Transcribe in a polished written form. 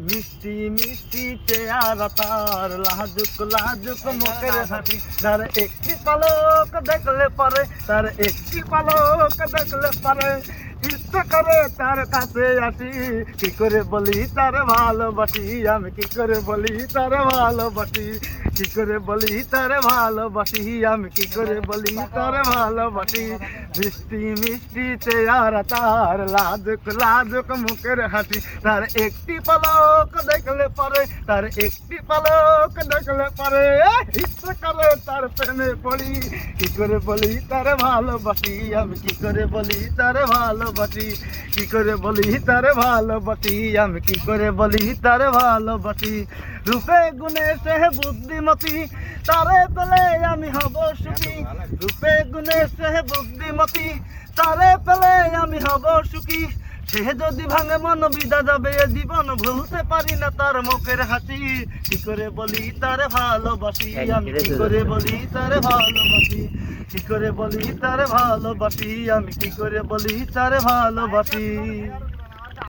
মিষ্টি মিষ্টি চেহারা তার, লাজুক লাজুক মুখের হাসি, তার একটি পলক দেখলে পরে, তার একটি পলক দেখলে পরে ইচ্ছে করে তার কাছে আসি। কি করে বলি তার ভালোবাসি, আমি কি করে বলি তার ভালোবাসি, কি করে বলি তার ভালোবাসি, আমি কি করে বলি তার ভালোবাসি। মিষ্টি মিষ্টি চেহারা তার, লাজুক লাজুক মুখের হাসি, তার একটি পলক দেখলে পরে, তার একটি পলক দেখলে পরে ইচ্ছে করে তার প্রেমে পড়ি। কি করে বলি তার ভালোবাসি, আমি কি করে বলি তার ভালোবাসি, কি করে বলি তার ভালোবাসি, আমি কি করে বলি তার ভালোবাসি। রূপে গুণে সে বুদ্ধিমতী, তারে পেলে আমি হব সুখী। রূপে গুণে সে বুদ্ধিমতী, তারে পেলে আমি হব সুখী। সে যদি ভাঙে মন বিদা যাবে এ জীবন, ভুলতে পারি না তার মুখের হাসি। কি করে বলি তার ভালোবাসি, আমি কি করে বলি তার ভালোবাসি, কি করে বলি তার ভালোবাসি, আমি কি করে বলি তার ভালোবাসি।